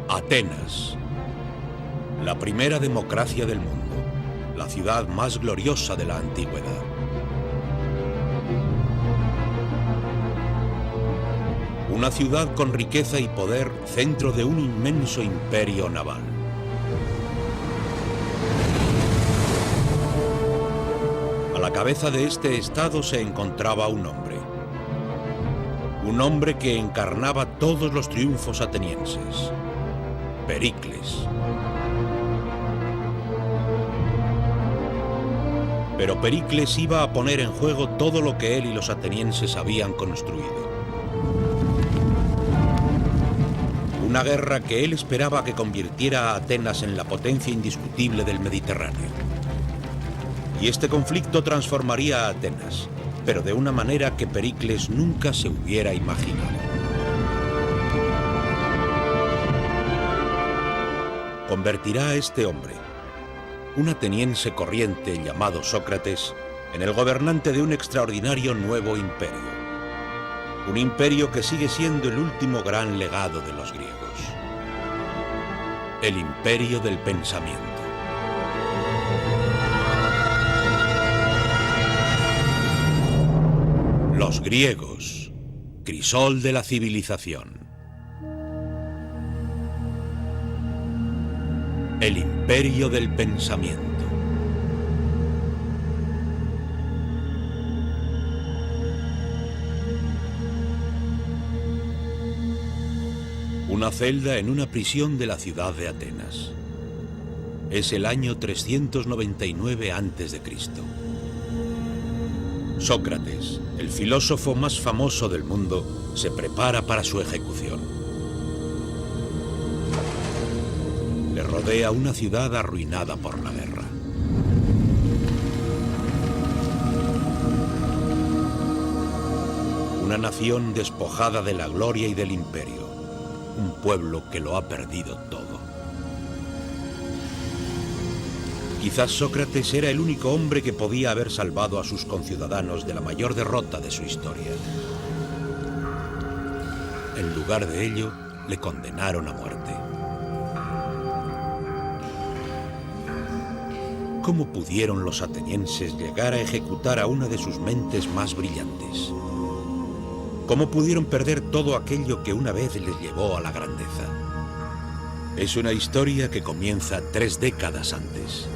Atenas, la primera democracia del mundo, la ciudad más gloriosa de la antigüedad. Una ciudad con riqueza y poder, centro de un inmenso imperio naval. A la cabeza de este estado se encontraba un hombre. Un hombre que encarnaba todos los triunfos atenienses. Pericles. Pero Pericles iba a poner en juego todo lo que él y los atenienses habían construido. Una guerra que él esperaba que convirtiera a Atenas en la potencia indiscutible del Mediterráneo. Y este conflicto transformaría a Atenas, pero de una manera que Pericles nunca se hubiera imaginado. Convertirá a este hombre, un ateniense corriente llamado Sócrates, en el gobernante de un extraordinario nuevo imperio. Un imperio que sigue siendo el último gran legado de los griegos. El imperio del pensamiento. Los griegos, crisol de la civilización. El imperio del pensamiento. Una celda en una prisión de la ciudad de Atenas. Es el año 399 a.C. Sócrates, el filósofo más famoso del mundo, se prepara para su ejecución. Le rodea una ciudad arruinada por la guerra. Una nación despojada de la gloria y del imperio. Un pueblo que lo ha perdido todo. Quizás Sócrates era el único hombre que podía haber salvado a sus conciudadanos de la mayor derrota de su historia. En lugar de ello, le condenaron a muerte. ¿Cómo pudieron los atenienses llegar a ejecutar a una de sus mentes más brillantes? ¿Cómo pudieron perder todo aquello que una vez les llevó a la grandeza? Es una historia que comienza 3 décadas antes.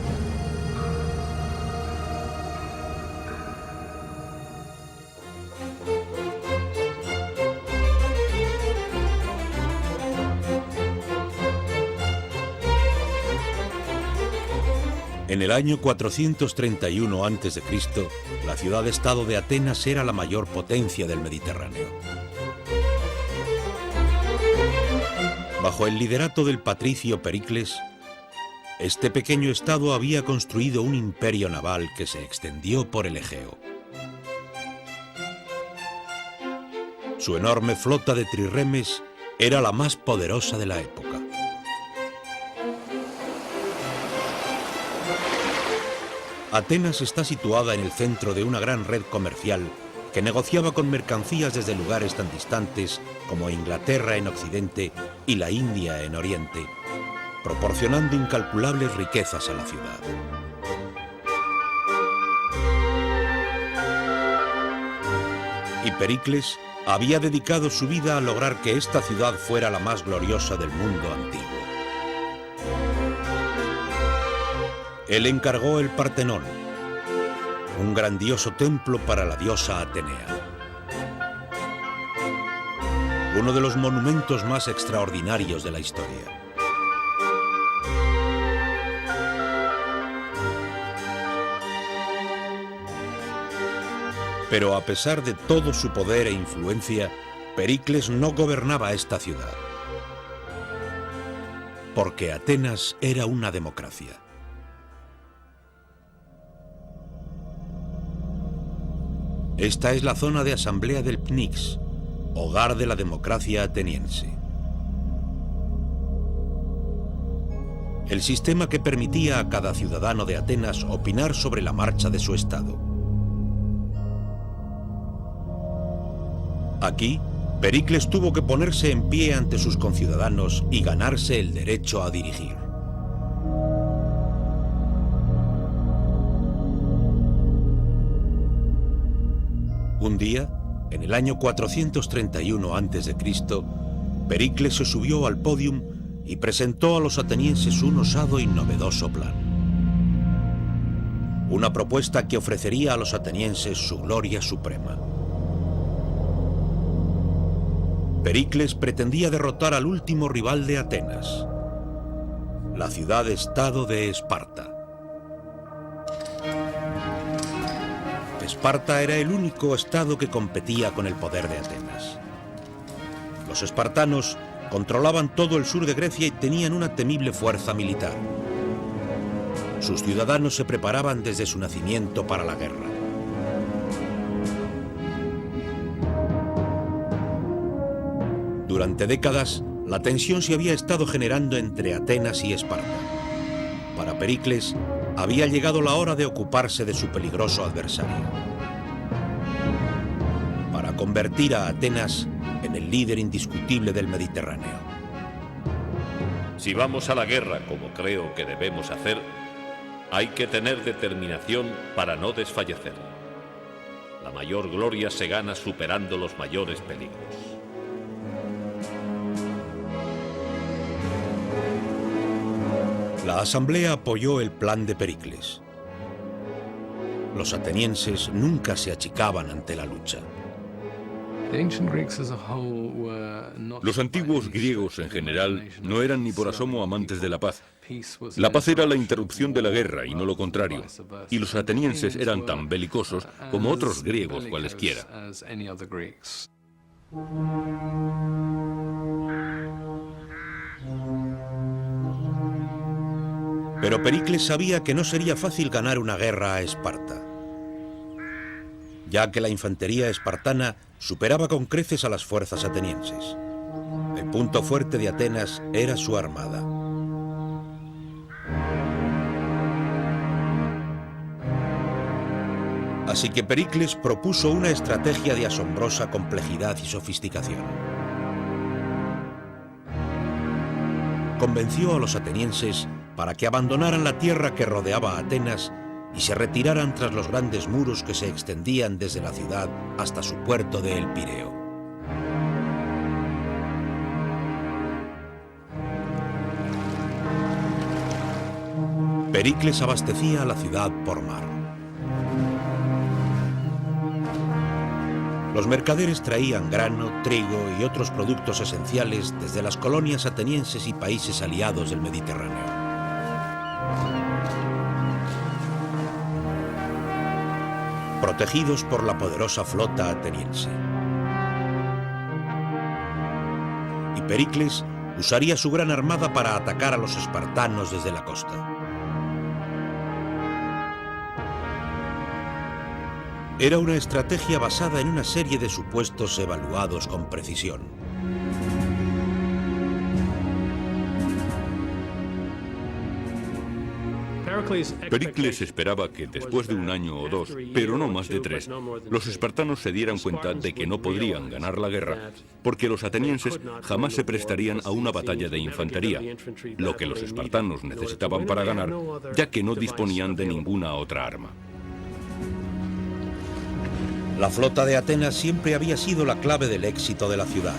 En el año 431 a.C., la ciudad-estado de Atenas era la mayor potencia del Mediterráneo. Bajo el liderato del patricio Pericles, este pequeño estado había construido un imperio naval que se extendió por el Egeo. Su enorme flota de trirremes era la más poderosa de la época. Atenas está situada en el centro de una gran red comercial que negociaba con mercancías desde lugares tan distantes como Inglaterra en Occidente y la India en Oriente, proporcionando incalculables riquezas a la ciudad. Y Pericles había dedicado su vida a lograr que esta ciudad fuera la más gloriosa del mundo antiguo. Él encargó el Partenón, un grandioso templo para la diosa Atenea. Uno de los monumentos más extraordinarios de la historia. Pero a pesar de todo su poder e influencia, Pericles no gobernaba esta ciudad. Porque Atenas era una democracia. Esta es la zona de asamblea del Pnyx, hogar de la democracia ateniense. El sistema que permitía a cada ciudadano de Atenas opinar sobre la marcha de su estado. Aquí, Pericles tuvo que ponerse en pie ante sus conciudadanos y ganarse el derecho a dirigir. Un día, en el año 431 a.C., Pericles se subió al podium y presentó a los atenienses un osado y novedoso plan. Una propuesta que ofrecería a los atenienses su gloria suprema. Pericles pretendía derrotar al último rival de Atenas, la ciudad-estado de Esparta. Esparta era el único estado que competía con el poder de Atenas. Los espartanos controlaban todo el sur de Grecia y tenían una temible fuerza militar. Sus ciudadanos se preparaban desde su nacimiento para la guerra. Durante décadas, la tensión se había estado generando entre Atenas y Esparta. Para Pericles, había llegado la hora de ocuparse de su peligroso adversario. Para convertir a Atenas en el líder indiscutible del Mediterráneo. Si vamos a la guerra, como creo que debemos hacer, hay que tener determinación para no desfallecer. La mayor gloria se gana superando los mayores peligros. La asamblea apoyó el plan de Pericles. Los atenienses nunca se achicaban ante la lucha. Los antiguos griegos en general no eran ni por asomo amantes de la paz. La paz era la interrupción de la guerra y no lo contrario. Y los atenienses eran tan belicosos como otros griegos cualesquiera. Pero Pericles sabía que no sería fácil ganar una guerra a Esparta, ya que la infantería espartana superaba con creces a las fuerzas atenienses. El punto fuerte de Atenas era su armada. Así que Pericles propuso una estrategia de asombrosa complejidad y sofisticación. Convenció a los atenienses para que abandonaran la tierra que rodeaba a Atenas y se retiraran tras los grandes muros que se extendían desde la ciudad hasta su puerto de El Pireo. Pericles abastecía a la ciudad por mar. Los mercaderes traían grano, trigo y otros productos esenciales desde las colonias atenienses y países aliados del Mediterráneo. Protegidos por la poderosa flota ateniense. Y Pericles usaría su gran armada para atacar a los espartanos desde la costa. Era una estrategia basada en una serie de supuestos evaluados con precisión. Pericles esperaba que después de un año o dos, pero no más de 3, los espartanos se dieran cuenta de que no podrían ganar la guerra, porque los atenienses jamás se prestarían a una batalla de infantería, lo que los espartanos necesitaban para ganar, ya que no disponían de ninguna otra arma. La flota de Atenas siempre había sido la clave del éxito de la ciudad.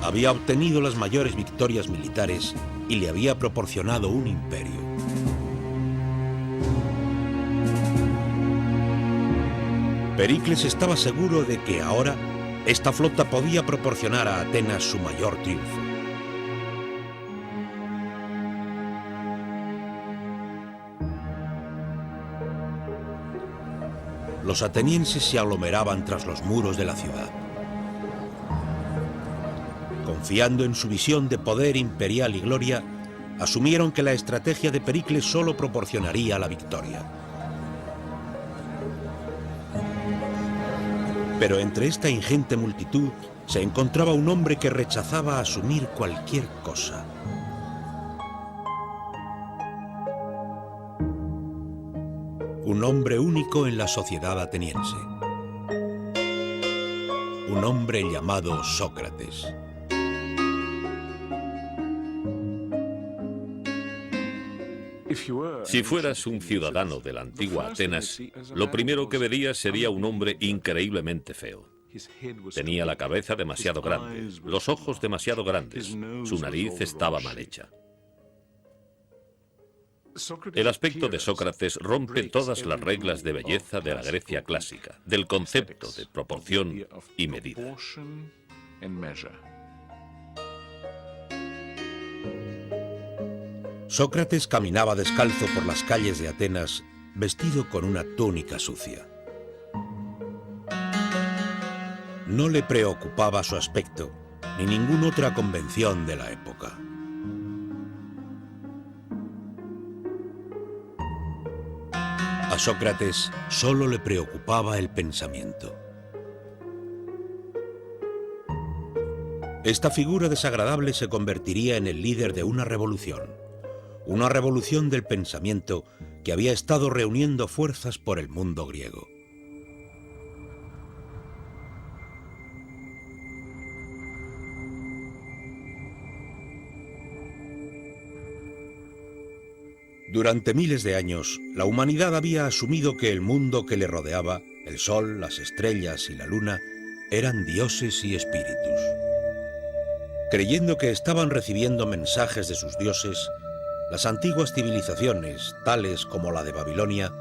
Había obtenido las mayores victorias militares y le había proporcionado un imperio. Pericles estaba seguro de que ahora esta flota podía proporcionar a Atenas su mayor triunfo. Los atenienses se aglomeraban tras los muros de la ciudad. Confiando en su visión de poder imperial y gloria, asumieron que la estrategia de Pericles solo proporcionaría la victoria. Pero entre esta ingente multitud se encontraba un hombre que rechazaba asumir cualquier cosa. Un hombre único en la sociedad ateniense. un hombre llamado Sócrates. Si fueras un ciudadano de la antigua Atenas, lo primero que verías sería un hombre increíblemente feo. Tenía la cabeza demasiado grande, los ojos demasiado grandes, su nariz estaba mal hecha. El aspecto de Sócrates rompe todas las reglas de belleza de la Grecia clásica, del concepto de proporción y medida. Sócrates caminaba descalzo por las calles de Atenas, vestido con una túnica sucia. No le preocupaba su aspecto, ni ninguna otra convención de la época. A Sócrates solo le preocupaba el pensamiento. Esta figura desagradable se convertiría en el líder de una revolución del pensamiento que había estado reuniendo fuerzas por el mundo griego. Durante miles de años, la humanidad había asumido que el mundo que le rodeaba, el sol, las estrellas y la luna, eran dioses y espíritus. Creyendo que estaban recibiendo mensajes de sus dioses, las antiguas civilizaciones, tales como la de Babilonia,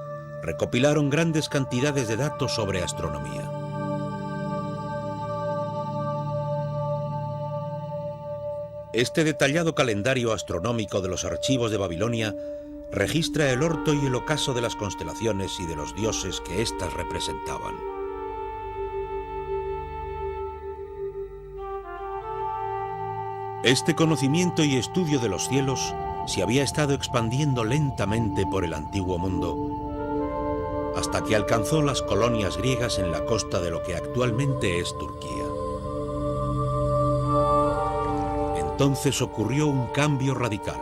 recopilaron grandes cantidades de datos sobre astronomía. Este detallado calendario astronómico de los archivos de Babilonia registra el orto y el ocaso de las constelaciones y de los dioses que éstas representaban. Este conocimiento y estudio de los cielos se había estado expandiendo lentamente por el antiguo mundo, hasta que alcanzó las colonias griegas en la costa de lo que actualmente es Turquía. Entonces ocurrió un cambio radical,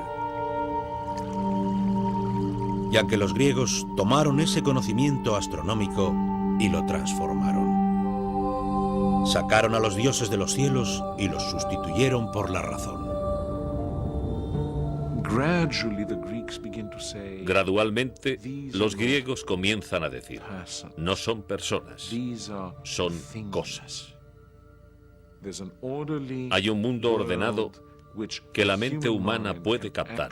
ya que los griegos tomaron ese conocimiento astronómico y lo transformaron. Sacaron a los dioses de los cielos y los sustituyeron por la razón. Gradualmente, los griegos comienzan a decir, no son personas, son cosas. Hay un mundo ordenado que la mente humana puede captar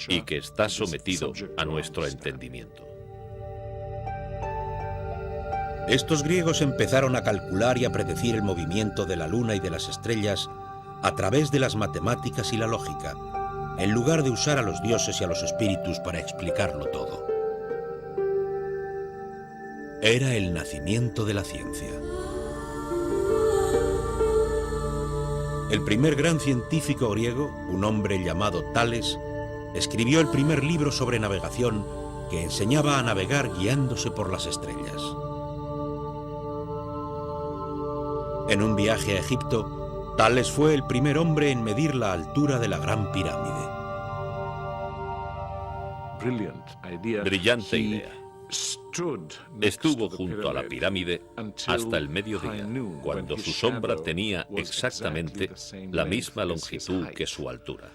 y que está sometido a nuestro entendimiento. Estos griegos empezaron a calcular y a predecir el movimiento de la luna y de las estrellas a través de las matemáticas y la lógica, en lugar de usar a los dioses y a los espíritus para explicarlo todo. Era el nacimiento de la ciencia. El primer gran científico griego, un hombre llamado Tales, escribió el primer libro sobre navegación que enseñaba a navegar guiándose por las estrellas. En un viaje a Egipto, Tales fue el primer hombre en medir la altura de la Gran Pirámide. Brillante idea. Estuvo junto a la pirámide hasta el mediodía, cuando su sombra tenía exactamente la misma longitud que su altura.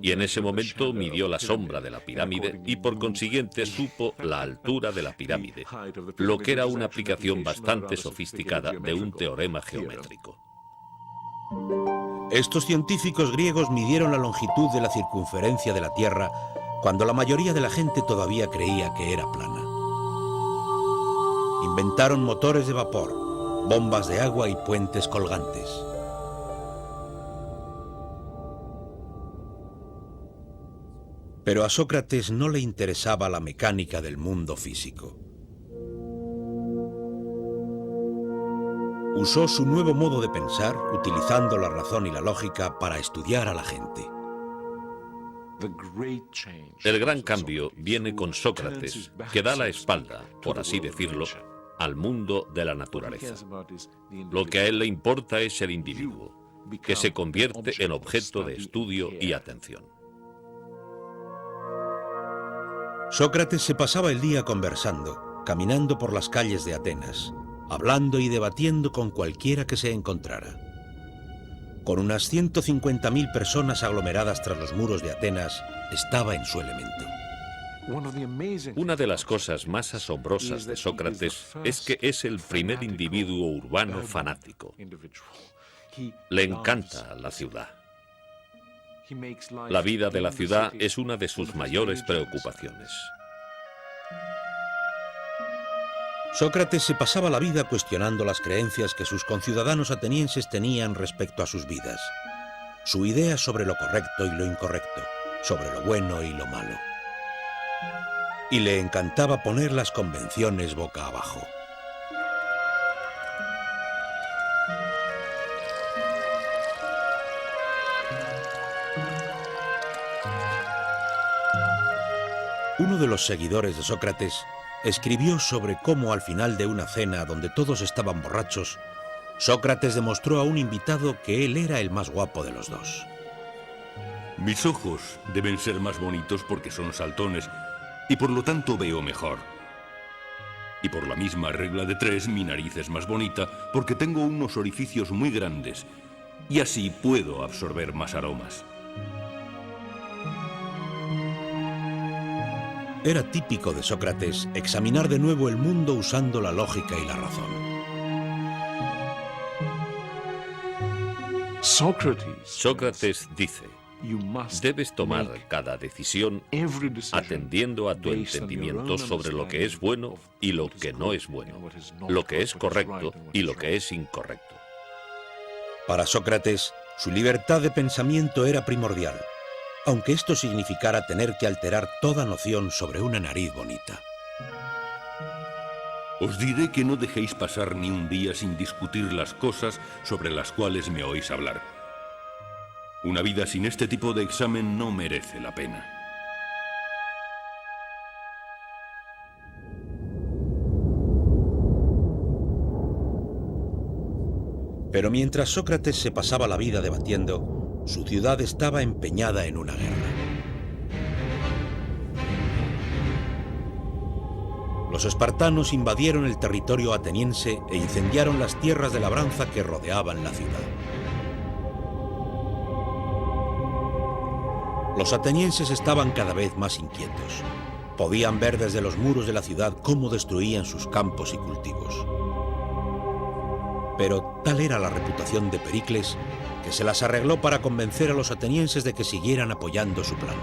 Y en ese momento midió la sombra de la pirámide y por consiguiente supo la altura de la pirámide, lo que era una aplicación bastante sofisticada de un teorema geométrico. Estos científicos griegos midieron la longitud de la circunferencia de la Tierra cuando la mayoría de la gente todavía creía que era plana. Inventaron motores de vapor, bombas de agua y puentes colgantes. Pero a Sócrates no le interesaba la mecánica del mundo físico. Usó su nuevo modo de pensar, utilizando la razón y la lógica para estudiar a la gente. El gran cambio viene con Sócrates, que da la espalda, por así decirlo, al mundo de la naturaleza. Lo que a él le importa es el individuo, que se convierte en objeto de estudio y atención. Sócrates se pasaba el día conversando, caminando por las calles de Atenas, hablando y debatiendo con cualquiera que se encontrara. Con unas 150.000 personas aglomeradas tras los muros de Atenas, estaba en su elemento. Una de las cosas más asombrosas de Sócrates es que es el primer individuo urbano fanático. Le encanta la ciudad. La vida de la ciudad es una de sus mayores preocupaciones. Sócrates se pasaba la vida cuestionando las creencias que sus conciudadanos atenienses tenían respecto a sus vidas, su idea sobre lo correcto y lo incorrecto, sobre lo bueno y lo malo. Y le encantaba poner las convenciones boca abajo. Uno de los seguidores de Sócrates escribió sobre cómo al final de una cena donde todos estaban borrachos, Sócrates demostró a un invitado que él era el más guapo de los dos. Mis ojos deben ser más bonitos porque son saltones y por lo tanto veo mejor. Y por la misma regla de 3, mi nariz es más bonita porque tengo unos orificios muy grandes y así puedo absorber más aromas. Era típico de Sócrates examinar de nuevo el mundo usando la lógica y la razón. Sócrates dice: debes tomar cada decisión atendiendo a tu entendimiento sobre lo que es bueno y lo que no es bueno, lo que es correcto y lo que es incorrecto. Para Sócrates, su libertad de pensamiento era primordial, aunque esto significara tener que alterar toda noción sobre una nariz bonita. Os diré que no dejéis pasar ni un día sin discutir las cosas sobre las cuales me oís hablar. Una vida sin este tipo de examen no merece la pena. Pero mientras Sócrates se pasaba la vida debatiendo, su ciudad estaba empeñada en una guerra. Los espartanos invadieron el territorio ateniense e incendiaron las tierras de labranza que rodeaban la ciudad. Los atenienses estaban cada vez más inquietos. Podían ver desde los muros de la ciudad cómo destruían sus campos y cultivos. Pero tal era la reputación de Pericles que se las arregló para convencer a los atenienses de que siguieran apoyando su plan.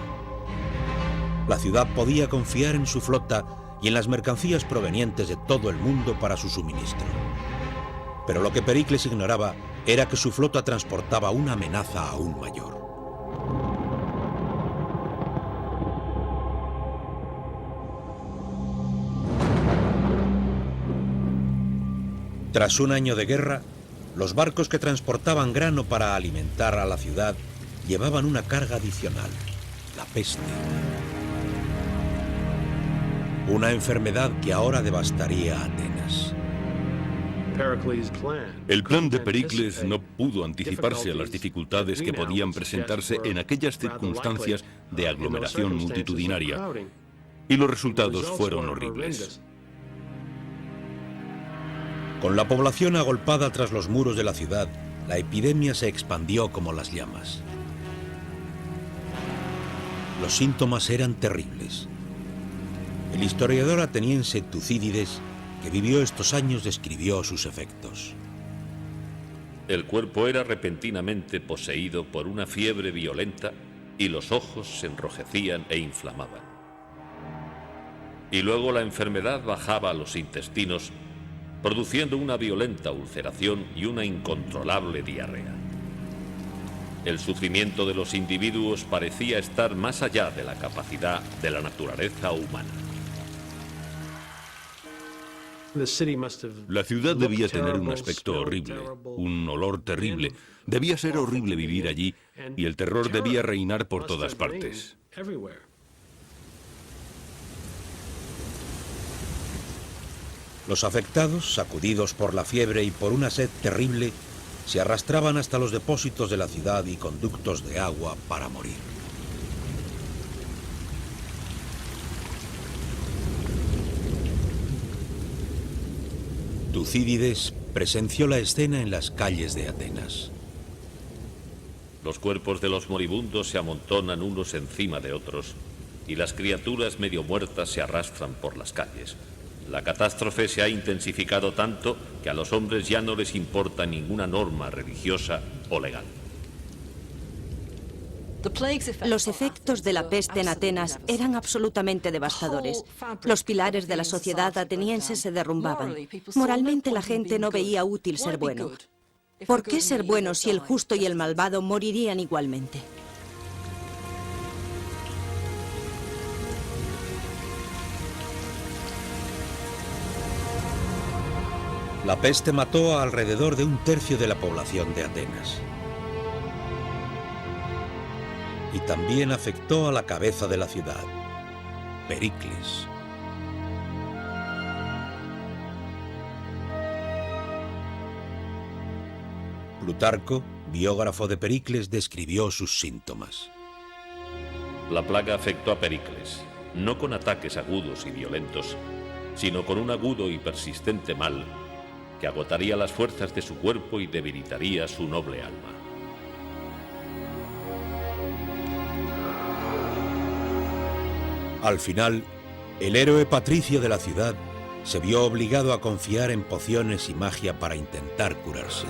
La ciudad podía confiar en su flota y en las mercancías provenientes de todo el mundo para su suministro. Pero lo que Pericles ignoraba era que su flota transportaba una amenaza aún mayor. Tras un año de guerra, los barcos que transportaban grano para alimentar a la ciudad llevaban una carga adicional, la peste. Una enfermedad que ahora devastaría a Atenas. El plan de Pericles no pudo anticiparse a las dificultades que podían presentarse en aquellas circunstancias de aglomeración multitudinaria, y los resultados fueron horribles. Con la población agolpada tras los muros de la ciudad, la epidemia se expandió como las llamas. Los síntomas eran terribles. El historiador ateniense Tucídides, que vivió estos años, describió sus efectos. El cuerpo era repentinamente poseído por una fiebre violenta y los ojos se enrojecían e inflamaban. Y luego la enfermedad bajaba a los intestinos, produciendo una violenta ulceración y una incontrolable diarrea. El sufrimiento de los individuos parecía estar más allá de la capacidad de la naturaleza humana. La ciudad debía tener un aspecto horrible, un olor terrible. Debía ser horrible vivir allí y el terror debía reinar por todas partes. Los afectados, sacudidos por la fiebre y por una sed terrible, se arrastraban hasta los depósitos de la ciudad y conductos de agua para morir. Tucídides presenció la escena en las calles de Atenas. Los cuerpos de los moribundos se amontonan unos encima de otros y las criaturas medio muertas se arrastran por las calles. La catástrofe se ha intensificado tanto que a los hombres ya no les importa ninguna norma religiosa o legal. Los efectos de la peste en Atenas eran absolutamente devastadores. Los pilares de la sociedad ateniense se derrumbaban. Moralmente la gente no veía útil ser bueno. ¿Por qué ser bueno si el justo y el malvado morirían igualmente? La peste mató a alrededor de 1/3 de la población de Atenas. Y también afectó a la cabeza de la ciudad, Pericles. Plutarco, biógrafo de Pericles, describió sus síntomas. La plaga afectó a Pericles, no con ataques agudos y violentos, sino con un agudo y persistente mal que agotaría las fuerzas de su cuerpo y debilitaría su noble alma. Al final, el héroe patricio de la ciudad se vio obligado a confiar en pociones y magia para intentar curarse.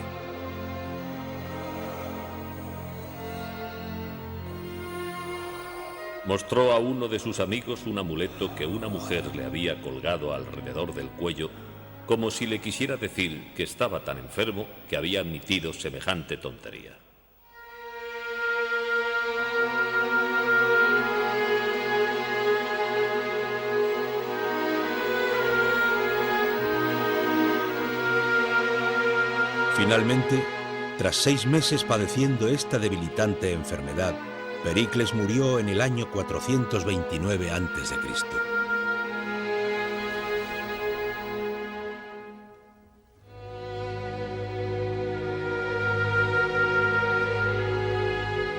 Mostró a uno de sus amigos un amuleto que una mujer le había colgado alrededor del cuello, como si le quisiera decir que estaba tan enfermo que había admitido semejante tontería. Finalmente, tras 6 meses padeciendo esta debilitante enfermedad, Pericles murió en el año 429 a.C.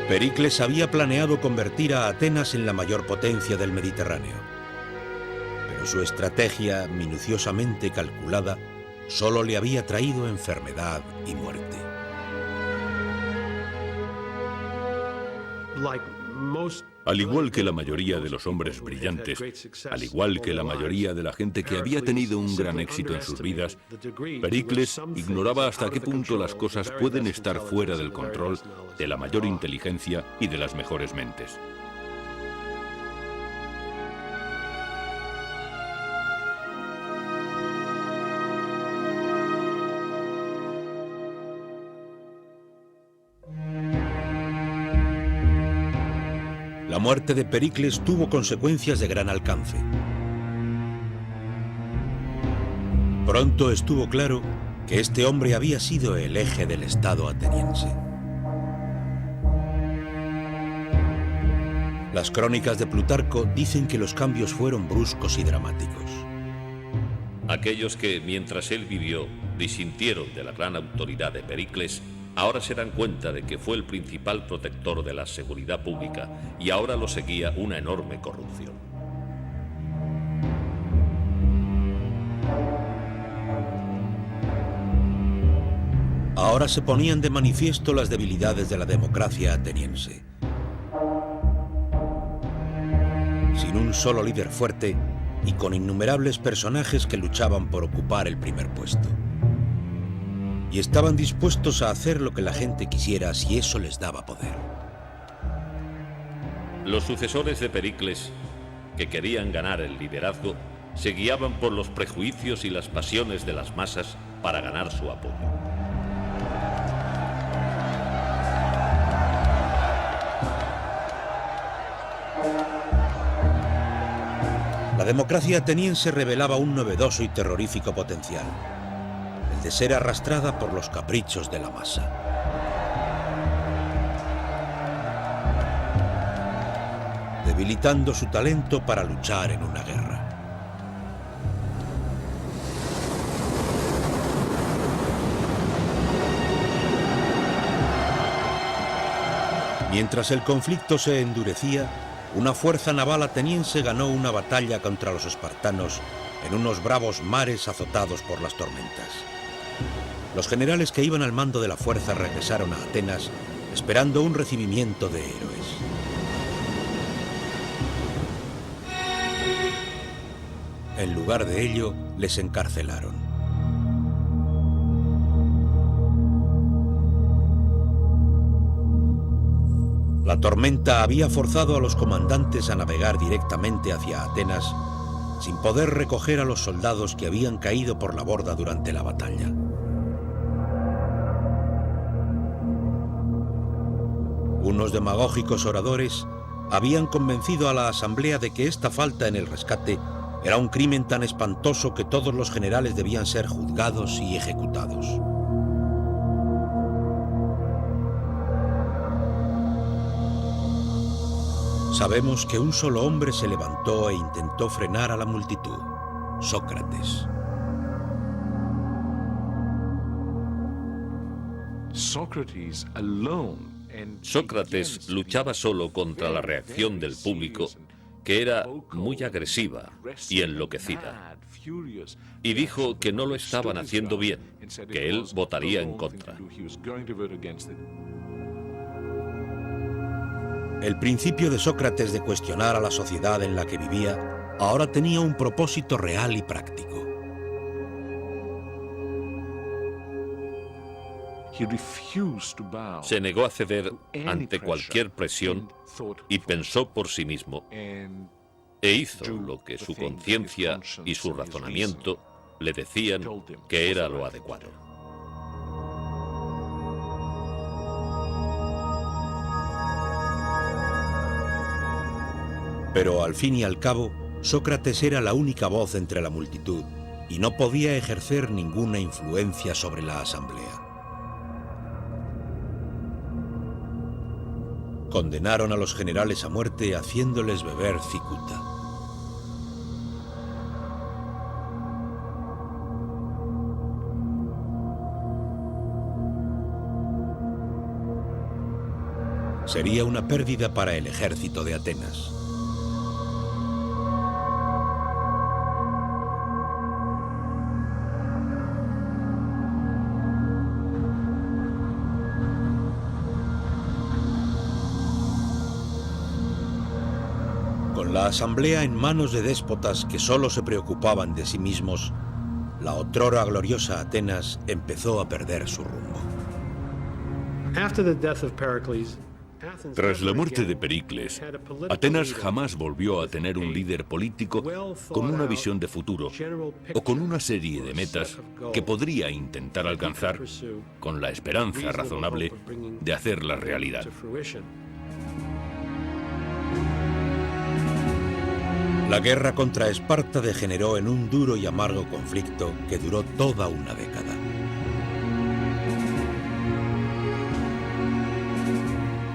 Pericles había planeado convertir a Atenas en la mayor potencia del Mediterráneo. Pero su estrategia, minuciosamente calculada, solo le había traído enfermedad y muerte. Al igual que la mayoría de los hombres brillantes, al igual que la mayoría de la gente que había tenido un gran éxito en sus vidas, Pericles ignoraba hasta qué punto las cosas pueden estar fuera del control de la mayor inteligencia y de las mejores mentes. La muerte de Pericles tuvo consecuencias de gran alcance. Pronto estuvo claro que este hombre había sido el eje del Estado ateniense. Las crónicas de Plutarco dicen que los cambios fueron bruscos y dramáticos. Aquellos que, mientras él vivió, disintieron de la gran autoridad de Pericles, ahora se dan cuenta de que fue el principal protector de la seguridad pública y ahora lo seguía una enorme corrupción. Ahora se ponían de manifiesto las debilidades de la democracia ateniense. Sin un solo líder fuerte y con innumerables personajes que luchaban por ocupar el primer puesto. Y estaban dispuestos a hacer lo que la gente quisiera si eso les daba poder. Los sucesores de Pericles, que querían ganar el liderazgo, se guiaban por los prejuicios y las pasiones de las masas para ganar su apoyo. La democracia ateniense revelaba un novedoso y terrorífico potencial. De ser arrastrada por los caprichos de la masa. Debilitando su talento para luchar en una guerra. Mientras el conflicto se endurecía, una fuerza naval ateniense ganó una batalla contra los espartanos en unos bravos mares azotados por las tormentas. Los generales que iban al mando de la fuerza regresaron a Atenas esperando un recibimiento de héroes. En lugar de ello, les encarcelaron. La tormenta había forzado a los comandantes a navegar directamente hacia Atenas, sin poder recoger a los soldados que habían caído por la borda durante la batalla. Unos demagógicos oradores habían convencido a la asamblea de que esta falta en el rescate era un crimen tan espantoso que todos los generales debían ser juzgados y ejecutados. Sabemos que un solo hombre se levantó e intentó frenar a la multitud: Sócrates. Sócrates luchaba solo contra la reacción del público, que era muy agresiva y enloquecida, y dijo que no lo estaban haciendo bien, que él votaría en contra. El principio de Sócrates de cuestionar a la sociedad en la que vivía ahora tenía un propósito real y práctico. Se negó a ceder ante cualquier presión y pensó por sí mismo, e hizo lo que su conciencia y su razonamiento le decían que era lo adecuado. Pero al fin y al cabo, Sócrates era la única voz entre la multitud y no podía ejercer ninguna influencia sobre la asamblea. Condenaron a los generales a muerte haciéndoles beber cicuta. Sería una pérdida para el ejército de Atenas. Con la asamblea en manos de déspotas que solo se preocupaban de sí mismos, la otrora gloriosa Atenas empezó a perder su rumbo. Tras la muerte de Pericles, Atenas jamás volvió a tener un líder político con una visión de futuro o con una serie de metas que podría intentar alcanzar con la esperanza razonable de hacerlas realidad. La guerra contra Esparta degeneró en un duro y amargo conflicto que duró toda una década.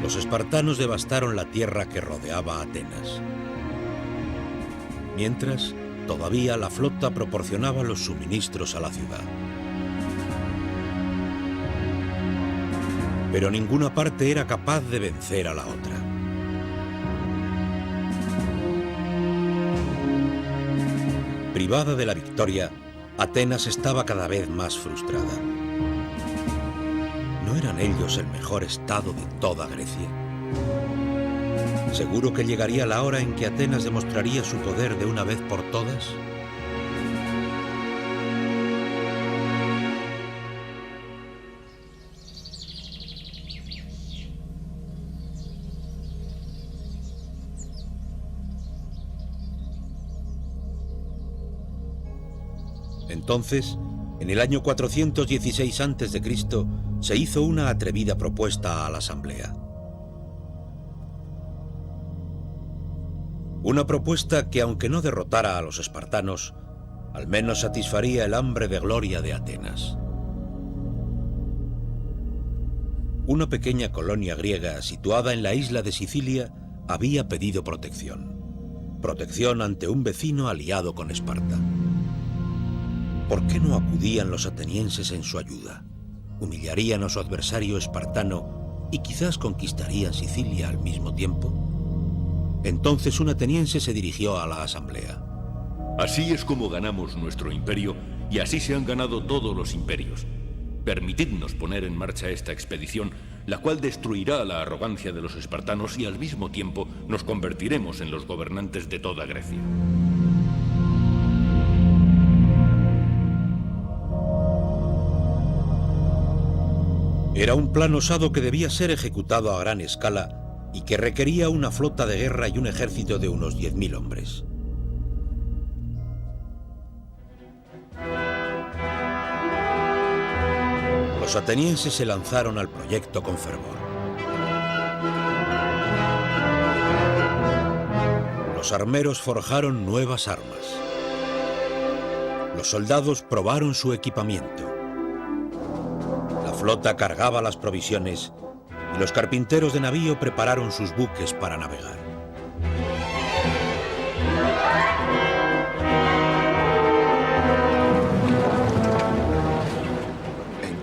Los espartanos devastaron la tierra que rodeaba a Atenas. Mientras, todavía la flota proporcionaba los suministros a la ciudad. Pero ninguna parte era capaz de vencer a la otra. Privada de la victoria, Atenas estaba cada vez más frustrada. ¿No eran ellos el mejor estado de toda Grecia? ¿Seguro que llegaría la hora en que Atenas demostraría su poder de una vez por todas? Entonces, en el año 416 a.C., se hizo una atrevida propuesta a la asamblea. Una propuesta que, aunque no derrotara a los espartanos, al menos satisfaría el hambre de gloria de Atenas. Una pequeña colonia griega situada en la isla de Sicilia había pedido protección. Protección ante un vecino aliado con Esparta. ¿Por qué no acudían los atenienses en su ayuda? ¿Humillarían a su adversario espartano y quizás conquistarían Sicilia al mismo tiempo? Entonces un ateniense se dirigió a la asamblea. Así es como ganamos nuestro imperio, y así se han ganado todos los imperios. Permitidnos poner en marcha esta expedición, la cual destruirá la arrogancia de los espartanos y al mismo tiempo nos convertiremos en los gobernantes de toda Grecia. Era un plan osado que debía ser ejecutado a gran escala y que requería una flota de guerra y un ejército de unos 10.000 hombres. Los atenienses se lanzaron al proyecto con fervor. Los armeros forjaron nuevas armas. Los soldados probaron su equipamiento. La flota cargaba las provisiones y los carpinteros de navío prepararon sus buques para navegar.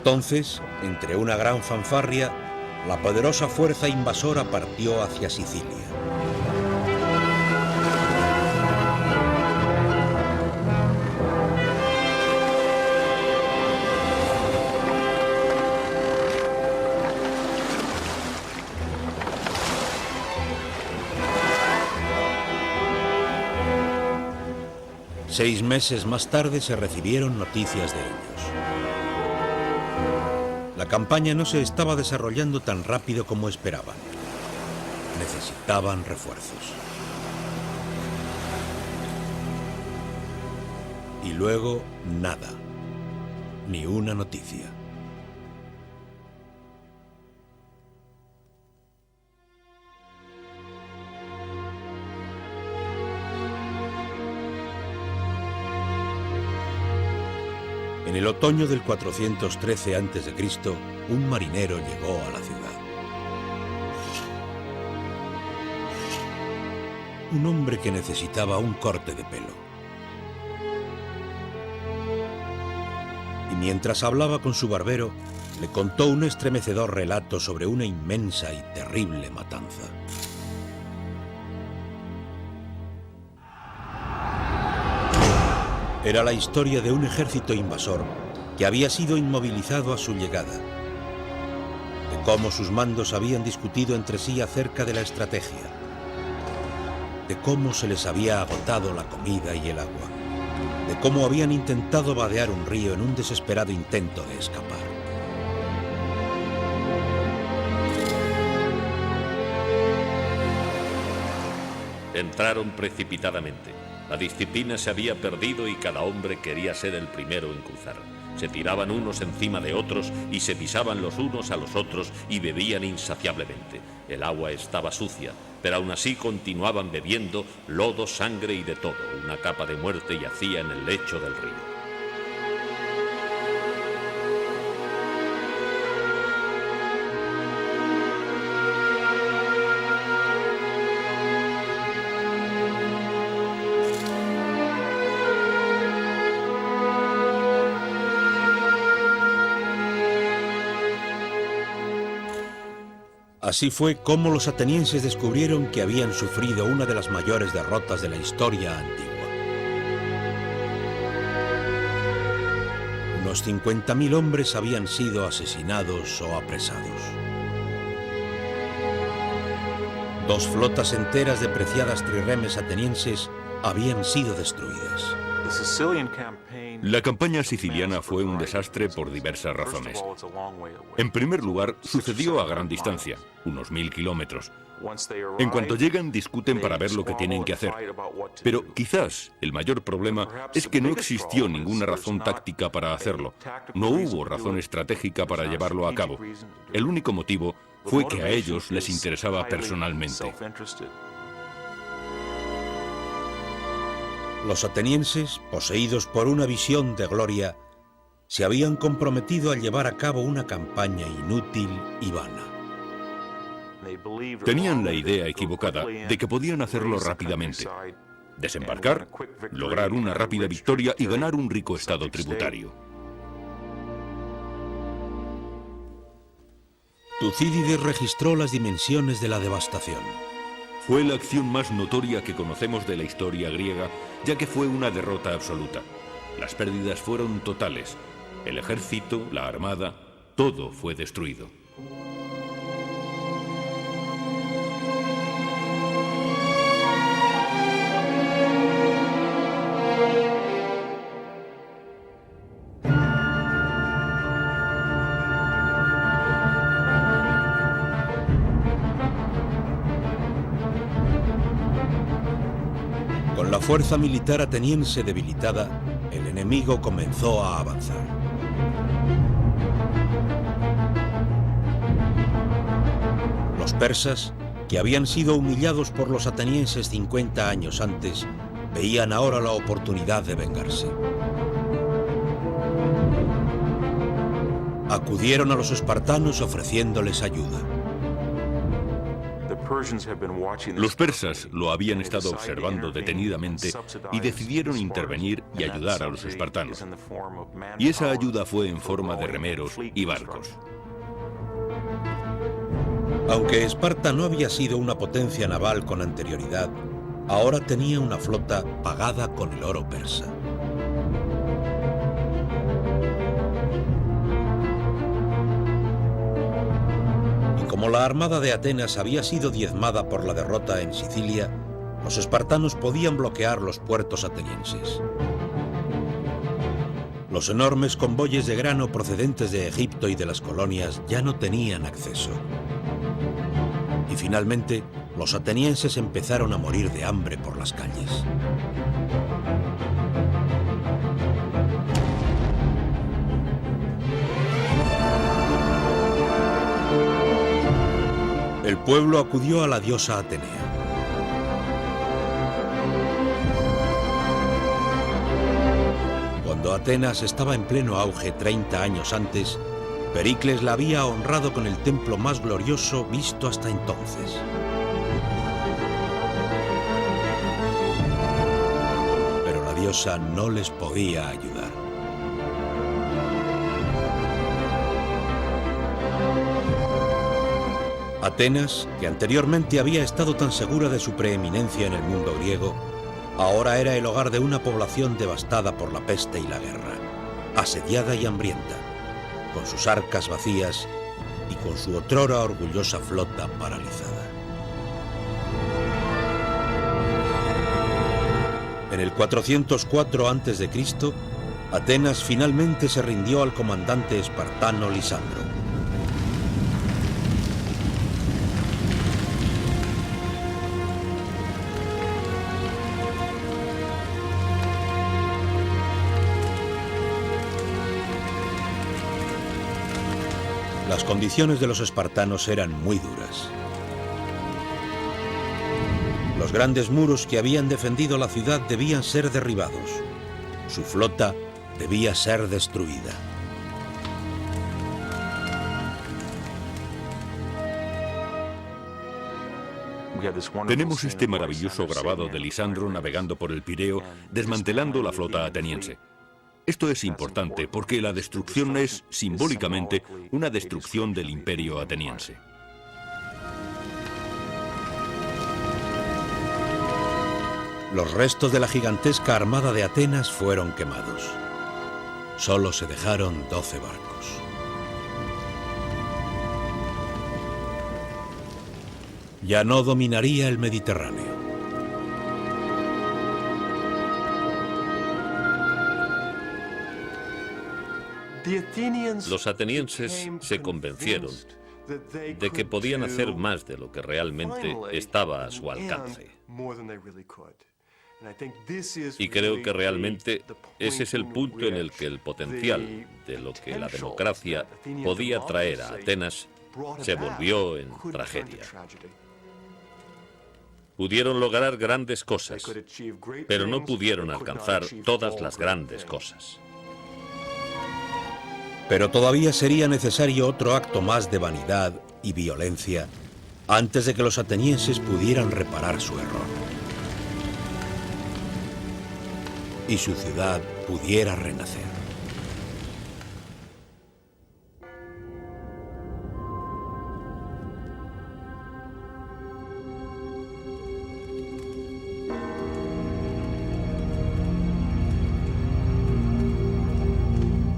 Entonces, entre una gran fanfarria, la poderosa fuerza invasora partió hacia Sicilia. Seis meses más tarde se recibieron noticias de ellos. La campaña no se estaba desarrollando tan rápido como esperaban. Necesitaban refuerzos. Y luego, nada. Ni una noticia. En el otoño del 413 a.C., un marinero llegó a la ciudad. Un hombre que necesitaba un corte de pelo. Y mientras hablaba con su barbero, le contó un estremecedor relato sobre una inmensa y terrible matanza. Era la historia de un ejército invasor que había sido inmovilizado a su llegada, de cómo sus mandos habían discutido entre sí acerca de la estrategia, de cómo se les había agotado la comida y el agua, de cómo habían intentado vadear un río en un desesperado intento de escapar. Entraron precipitadamente. La disciplina se había perdido y cada hombre quería ser el primero en cruzar. Se tiraban unos encima de otros y se pisaban los unos a los otros y bebían insaciablemente. El agua estaba sucia, pero aún así continuaban bebiendo lodo, sangre y de todo. Una capa de muerte yacía en el lecho del río. Así fue como los atenienses descubrieron que habían sufrido una de las mayores derrotas de la historia antigua. Unos 50.000 hombres habían sido asesinados o apresados. 2 flotas enteras de preciadas trirremes atenienses habían sido destruidas. La campaña siciliana fue un desastre por diversas razones. En primer lugar, sucedió a gran distancia, unos 1000 kilómetros. En cuanto llegan, discuten para ver lo que tienen que hacer. Pero quizás el mayor problema es que no existió ninguna razón táctica para hacerlo. No hubo razón estratégica para llevarlo a cabo. El único motivo fue que a ellos les interesaba personalmente. Los atenienses, poseídos por una visión de gloria, se habían comprometido a llevar a cabo una campaña inútil y vana. Tenían la idea equivocada de que podían hacerlo rápidamente. Desembarcar, lograr una rápida victoria y ganar un rico estado tributario. Tucídides registró las dimensiones de la devastación. Fue la acción más notoria que conocemos de la historia griega, ya que fue una derrota absoluta. Las pérdidas fueron totales. El ejército, la armada, todo fue destruido. Con la fuerza militar ateniense debilitada, el enemigo comenzó a avanzar. Los persas, que habían sido humillados por los atenienses 50 años antes, veían ahora la oportunidad de vengarse. Acudieron a los espartanos ofreciéndoles ayuda. Los persas lo habían estado observando detenidamente y decidieron intervenir y ayudar a los espartanos. Y esa ayuda fue en forma de remeros y barcos. Aunque Esparta no había sido una potencia naval con anterioridad, ahora tenía una flota pagada con el oro persa. Como la armada de Atenas había sido diezmada por la derrota en Sicilia, los espartanos podían bloquear los puertos atenienses. Los enormes convoyes de grano procedentes de Egipto y de las colonias ya no tenían acceso. Y finalmente, los atenienses empezaron a morir de hambre por las calles. El pueblo acudió a la diosa Atenea. Cuando Atenas estaba en pleno auge 30 años antes, Pericles la había honrado con el templo más glorioso visto hasta entonces. Pero la diosa no les podía ayudar. Atenas, que anteriormente había estado tan segura de su preeminencia en el mundo griego, ahora era el hogar de una población devastada por la peste y la guerra, asediada y hambrienta, con sus arcas vacías y con su otrora orgullosa flota paralizada. En el 404 a.C., Atenas finalmente se rindió al comandante espartano Lisandro. Las condiciones de los espartanos eran muy duras. Los grandes muros que habían defendido la ciudad debían ser derribados. Su flota debía ser destruida. Tenemos este maravilloso grabado de Lisandro navegando por el Pireo, desmantelando la flota ateniense. Esto es importante porque la destrucción es, simbólicamente, una destrucción del imperio ateniense. Los restos de la gigantesca armada de Atenas fueron quemados. Solo se dejaron 12 barcos. Ya no dominaría el Mediterráneo. Los atenienses se convencieron de que podían hacer más de lo que realmente estaba a su alcance. Y creo que realmente ese es el punto en el que el potencial de lo que la democracia podía traer a Atenas se volvió en tragedia. Pudieron lograr grandes cosas, pero no pudieron alcanzar todas las grandes cosas. Pero todavía sería necesario otro acto más de vanidad y violencia antes de que los atenienses pudieran reparar su error. Y su ciudad pudiera renacer.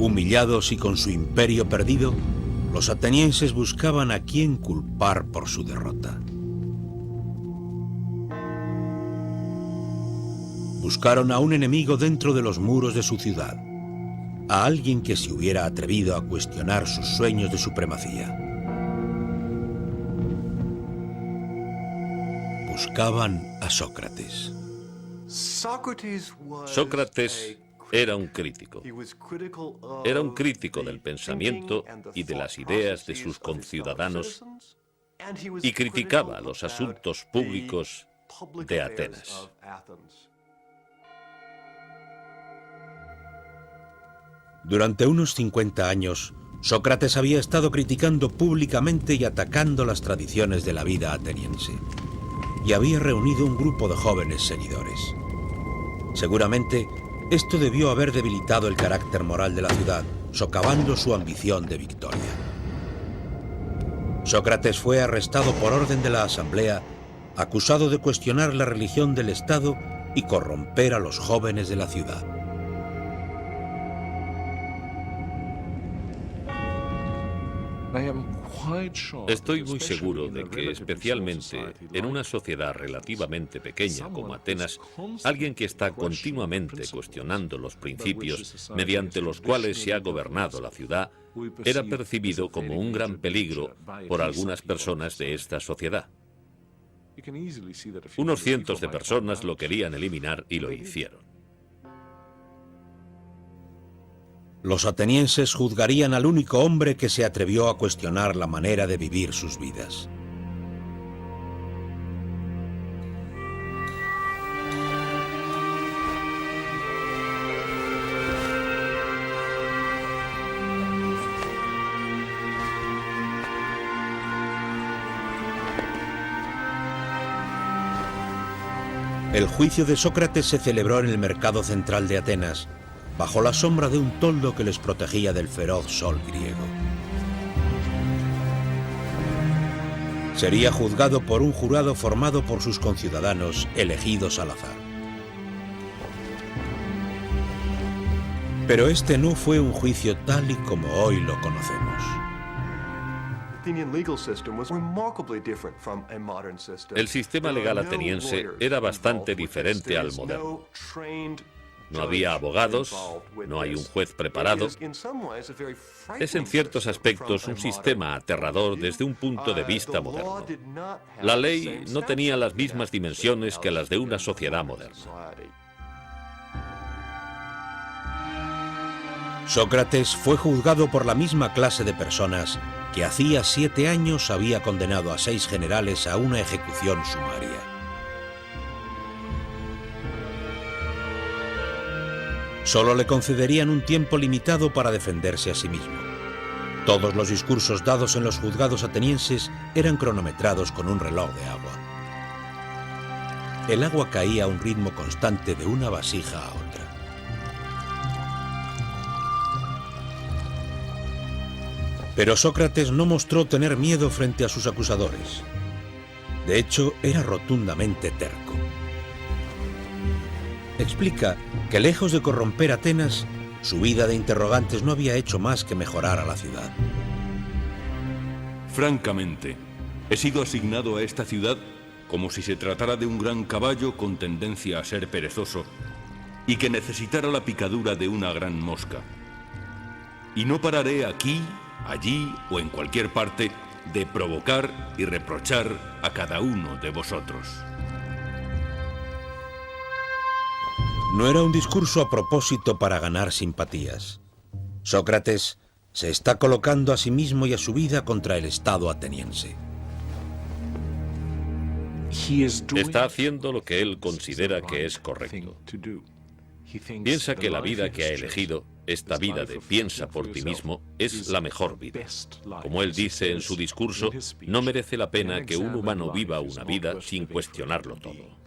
Humillados y con su imperio perdido, los atenienses buscaban a quién culpar por su derrota. Buscaron a un enemigo dentro de los muros de su ciudad, a alguien que se hubiera atrevido a cuestionar sus sueños de supremacía. Buscaban a Sócrates. Sócrates era un crítico. Era un crítico del pensamiento y de las ideas de sus conciudadanos y criticaba los asuntos públicos de Atenas. Durante unos 50 años, Sócrates había estado criticando públicamente y atacando las tradiciones de la vida ateniense, y había reunido un grupo de jóvenes seguidores. Seguramente, esto debió haber debilitado el carácter moral de la ciudad, socavando su ambición de victoria. Sócrates fue arrestado por orden de la asamblea, acusado de cuestionar la religión del Estado y corromper a los jóvenes de la ciudad. Estoy muy seguro de que, especialmente en una sociedad relativamente pequeña como Atenas, alguien que está continuamente cuestionando los principios mediante los cuales se ha gobernado la ciudad, era percibido como un gran peligro por algunas personas de esta sociedad. Unos cientos de personas lo querían eliminar y lo hicieron. Los atenienses juzgarían al único hombre que se atrevió a cuestionar la manera de vivir sus vidas. El juicio de Sócrates se celebró en el mercado central de Atenas, bajo la sombra de un toldo que les protegía del feroz sol griego. Sería juzgado por un jurado formado por sus conciudadanos elegidos al azar. Pero este no fue un juicio tal y como hoy lo conocemos. El sistema legal ateniense era bastante diferente al moderno. No había abogados, no hay un juez preparado. Es en ciertos aspectos un sistema aterrador desde un punto de vista moderno. La ley no tenía las mismas dimensiones que las de una sociedad moderna. Sócrates fue juzgado por la misma clase de personas que hacía 7 años había condenado a 6 generales a una ejecución sumaria. Solo le concederían un tiempo limitado para defenderse a sí mismo. Todos los discursos dados en los juzgados atenienses eran cronometrados con un reloj de agua. El agua caía a un ritmo constante de una vasija a otra. Pero Sócrates no mostró tener miedo frente a sus acusadores. De hecho, era rotundamente terco. Explica que lejos de corromper Atenas, su vida de interrogantes no había hecho más que mejorar a la ciudad. Francamente, he sido asignado a esta ciudad como si se tratara de un gran caballo con tendencia a ser perezoso y que necesitara la picadura de una gran mosca. Y no pararé aquí, allí o en cualquier parte de provocar y reprochar a cada uno de vosotros. No era un discurso a propósito para ganar simpatías. Sócrates se está colocando a sí mismo y a su vida contra el Estado ateniense. Está haciendo lo que él considera que es correcto. Piensa que la vida que ha elegido, esta vida de piensa por ti mismo, es la mejor vida. Como él dice en su discurso, no merece la pena que un humano viva una vida sin cuestionarlo todo.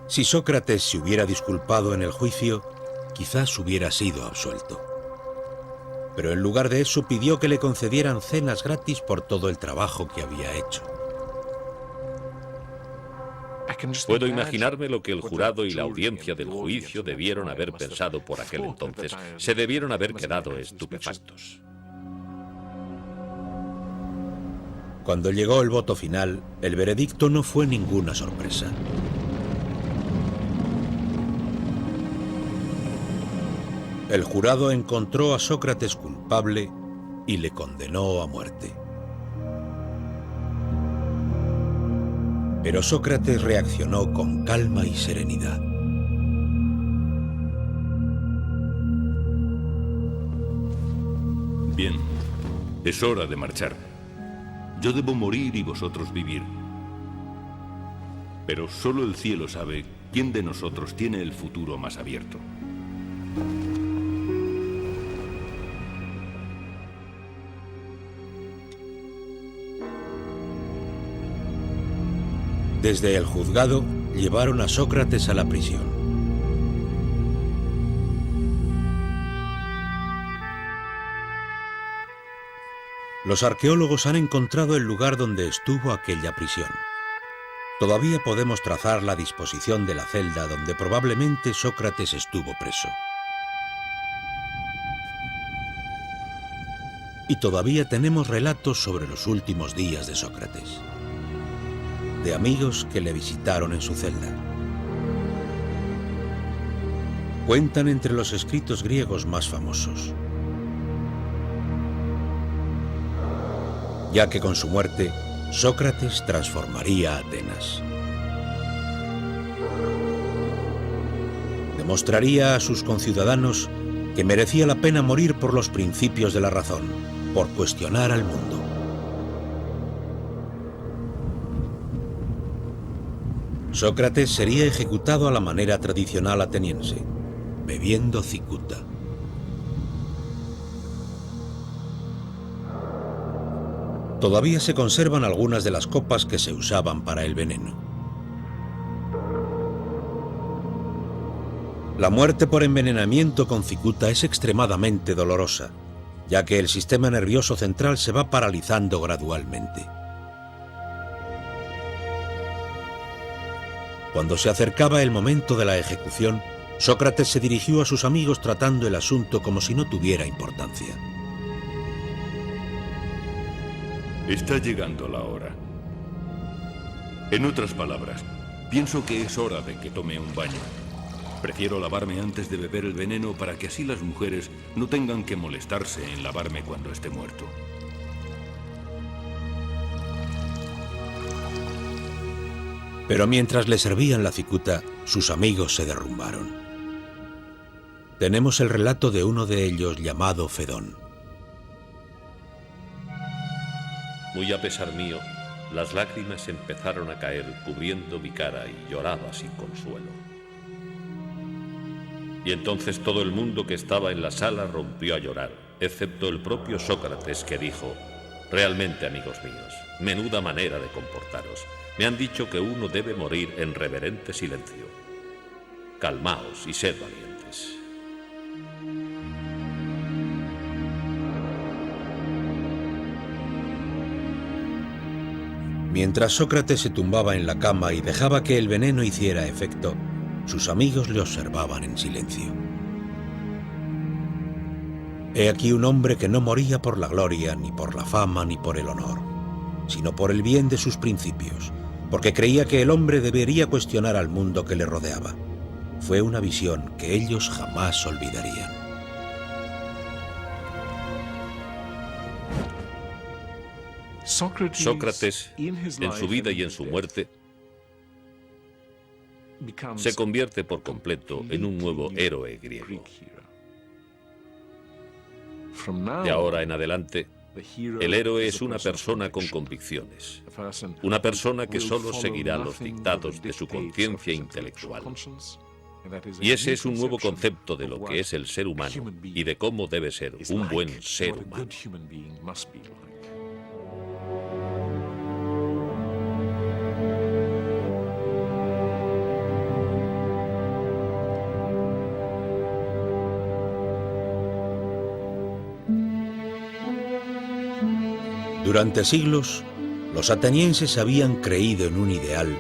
Si Sócrates se hubiera disculpado en el juicio, quizás hubiera sido absuelto. Pero en lugar de eso pidió que le concedieran cenas gratis por todo el trabajo que había hecho. Puedo imaginarme lo que el jurado y la audiencia del juicio debieron haber pensado por aquel entonces. Se debieron haber quedado estupefactos. Cuando llegó el voto final, el veredicto no fue ninguna sorpresa. El jurado encontró a Sócrates culpable y le condenó a muerte. Pero Sócrates reaccionó con calma y serenidad. Bien, es hora de marchar. Yo debo morir y vosotros vivir. Pero solo el cielo sabe quién de nosotros tiene el futuro más abierto. Desde el juzgado, llevaron a Sócrates a la prisión. Los arqueólogos han encontrado el lugar donde estuvo aquella prisión. Todavía podemos trazar la disposición de la celda donde probablemente Sócrates estuvo preso. Y todavía tenemos relatos sobre los últimos días de Sócrates, de amigos que le visitaron en su celda. Cuentan entre los escritos griegos más famosos, ya que con su muerte, Sócrates transformaría a Atenas. Demostraría a sus conciudadanos que merecía la pena morir por los principios de la razón, por cuestionar al mundo. Sócrates sería ejecutado a la manera tradicional ateniense, bebiendo cicuta. Todavía se conservan algunas de las copas que se usaban para el veneno. La muerte por envenenamiento con cicuta es extremadamente dolorosa, ya que el sistema nervioso central se va paralizando gradualmente. Cuando se acercaba el momento de la ejecución, Sócrates se dirigió a sus amigos tratando el asunto como si no tuviera importancia. Está llegando la hora. En otras palabras, pienso que es hora de que tome un baño. Prefiero lavarme antes de beber el veneno para que así las mujeres no tengan que molestarse en lavarme cuando esté muerto. Pero mientras le servían la cicuta, sus amigos se derrumbaron. Tenemos el relato de uno de ellos llamado Fedón. Muy a pesar mío, las lágrimas empezaron a caer cubriendo mi cara y lloraba sin consuelo. Y entonces todo el mundo que estaba en la sala rompió a llorar, excepto el propio Sócrates, que dijo: realmente, amigos míos, menuda manera de comportaros. Me han dicho que uno debe morir en reverente silencio. Calmaos y sed valientes. Mientras Sócrates se tumbaba en la cama y dejaba que el veneno hiciera efecto, sus amigos le observaban en silencio. He aquí un hombre que no moría por la gloria, ni por la fama, ni por el honor, sino por el bien de sus principios, porque creía que el hombre debería cuestionar al mundo que le rodeaba. Fue una visión que ellos jamás olvidarían. Sócrates, en su vida y en su muerte, se convierte por completo en un nuevo héroe griego. De ahora en adelante, el héroe es una persona con convicciones, una persona que solo seguirá los dictados de su conciencia intelectual. Y ese es un nuevo concepto de lo que es el ser humano y de cómo debe ser un buen ser humano. Durante siglos, los atenienses habían creído en un ideal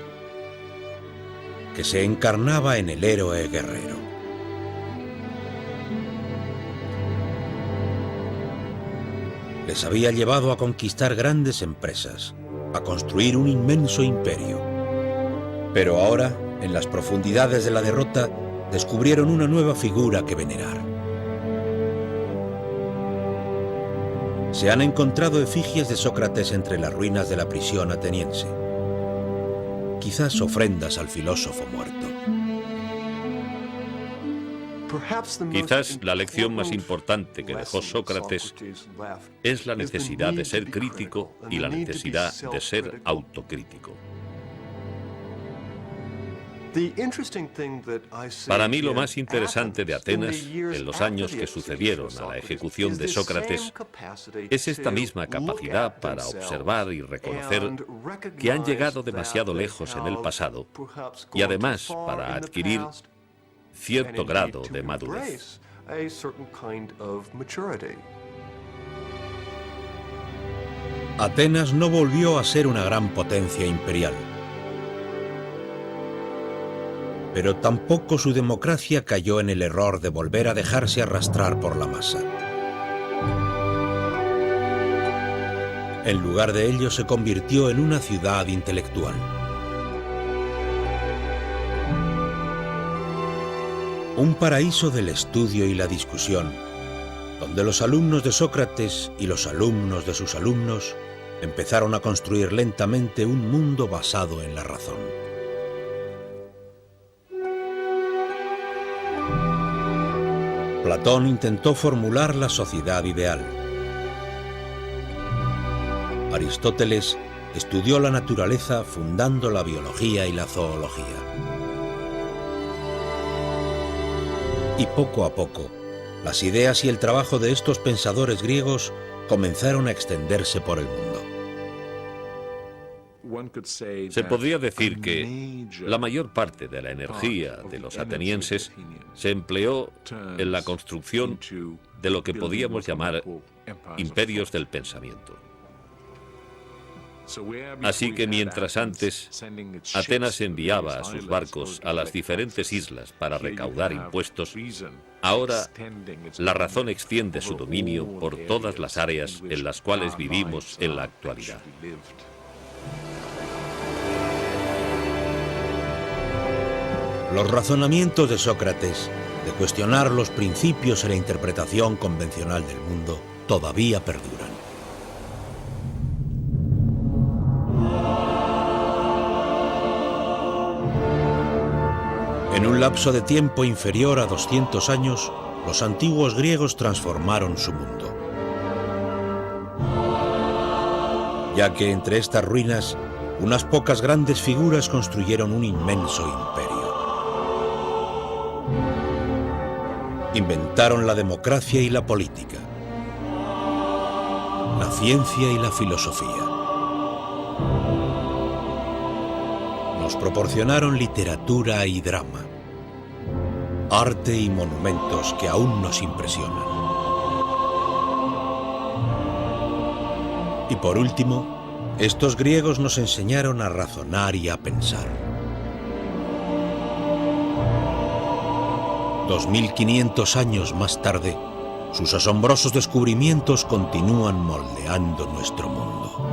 que se encarnaba en el héroe guerrero. Les había llevado a conquistar grandes empresas, a construir un inmenso imperio. Pero ahora, en las profundidades de la derrota, descubrieron una nueva figura que venerar. Se han encontrado efigies de Sócrates entre las ruinas de la prisión ateniense. Quizás ofrendas al filósofo muerto. Quizás la lección más importante que dejó Sócrates es la necesidad de ser crítico y la necesidad de ser autocrítico. Para mí lo más interesante de Atenas, en los años que sucedieron a la ejecución de Sócrates, es esta misma capacidad para observar y reconocer que han llegado demasiado lejos en el pasado y además para adquirir cierto grado de madurez. Atenas no volvió a ser una gran potencia imperial. Pero tampoco su democracia cayó en el error de volver a dejarse arrastrar por la masa. En lugar de ello, se convirtió en una ciudad intelectual. Un paraíso del estudio y la discusión, donde los alumnos de Sócrates y los alumnos de sus alumnos empezaron a construir lentamente un mundo basado en la razón. Platón intentó formular la sociedad ideal. Aristóteles estudió la naturaleza fundando la biología y la zoología. Y poco a poco, las ideas y el trabajo de estos pensadores griegos comenzaron a extenderse por el mundo. Se podría decir que la mayor parte de la energía de los atenienses se empleó en la construcción de lo que podíamos llamar imperios del pensamiento. Así que mientras antes Atenas enviaba a sus barcos a las diferentes islas para recaudar impuestos, ahora la razón extiende su dominio por todas las áreas en las cuales vivimos en la actualidad. Los razonamientos de Sócrates, de cuestionar los principios y la interpretación convencional del mundo, todavía perduran. En un lapso de tiempo inferior a 200 años, los antiguos griegos transformaron su mundo. Ya que entre estas ruinas, unas pocas grandes figuras construyeron un inmenso imperio. Inventaron la democracia y la política, la ciencia y la filosofía. Nos proporcionaron literatura y drama, arte y monumentos que aún nos impresionan. Y por último, estos griegos nos enseñaron a razonar y a pensar. 2500 años más tarde, sus asombrosos descubrimientos continúan moldeando nuestro mundo.